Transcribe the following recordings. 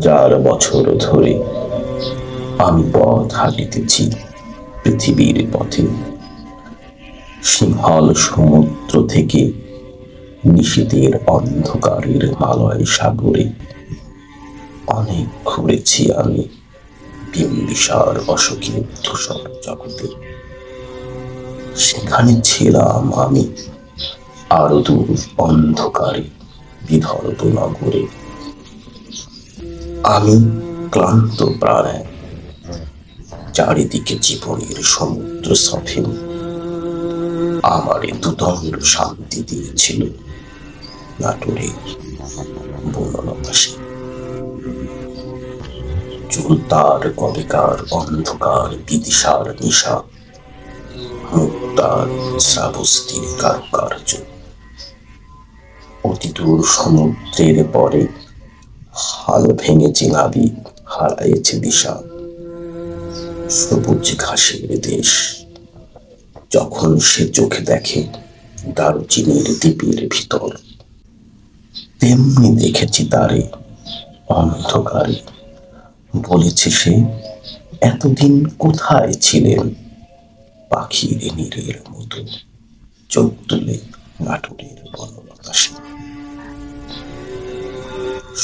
হাজার বছর ধরে আমি পথ হাঁটিতেছি পৃথিবীর পথে। সিংহল সমুদ্র থেকে নিশীথের অন্ধকারের মালয় সাগরে অনেক ঘুরেছি আমি বিম্বিসার অশোকের ধূসর জগতে। সেখানে ছিলাম আমি আরো দূর অন্ধকারে বিদর্ভ নগরে। আমি ক্লান্ত প্রাণে, চারিদিকে জীবনের সমুদ্র সফিন আমারে দুদণ্ড শান্তি দিয়েছিল নাটোরের বনলতা সেন। চুলতার কবেকার অন্ধকার বিদিশার নিশা, মুক্তার শ্রাবস্তির কারুকার্য। অতি দূর সমুদ্রের পরে হাল ভেঙেছে নাবিক, হারাইছে দিশা। সবুজ ঘাসের দেশ যখন সে চোখে দেখে দারুচিনির দ্বীপের ভিতর, তেমনি দেখেছি তারে অন্ধকারে। বলেছে সে, এতদিন কোথায় ছিলেন? পাখির নীড়ের মতো চোখ তুলে নাটোরের বনলতা সেন।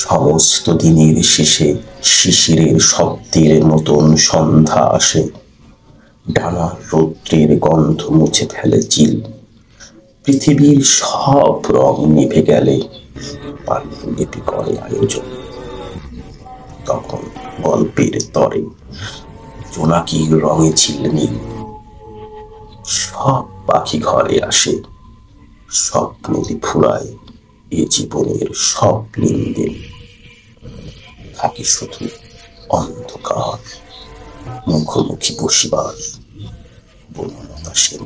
সমস্ত দিনের শেষে শিশিরের শব্দের মতন সন্ধ্যা আসে। ডানার রৌদ্রের গন্ধ মুছে ফেলে চিল। পৃথিবীর সব রং নিভে গেলে পাণ্ডুলিপি করে আয়োজন। তখন গল্পের তরে জোনাকির রঙে ঝিলমিল। সব পাখি ঘরে আসে, স্বপ্নেরই ফুরায় এ জীবনের সব লেনদেন। থাকে শুধু অন্ধকার, মুখোমুখি বসিবার বনলতা সেন।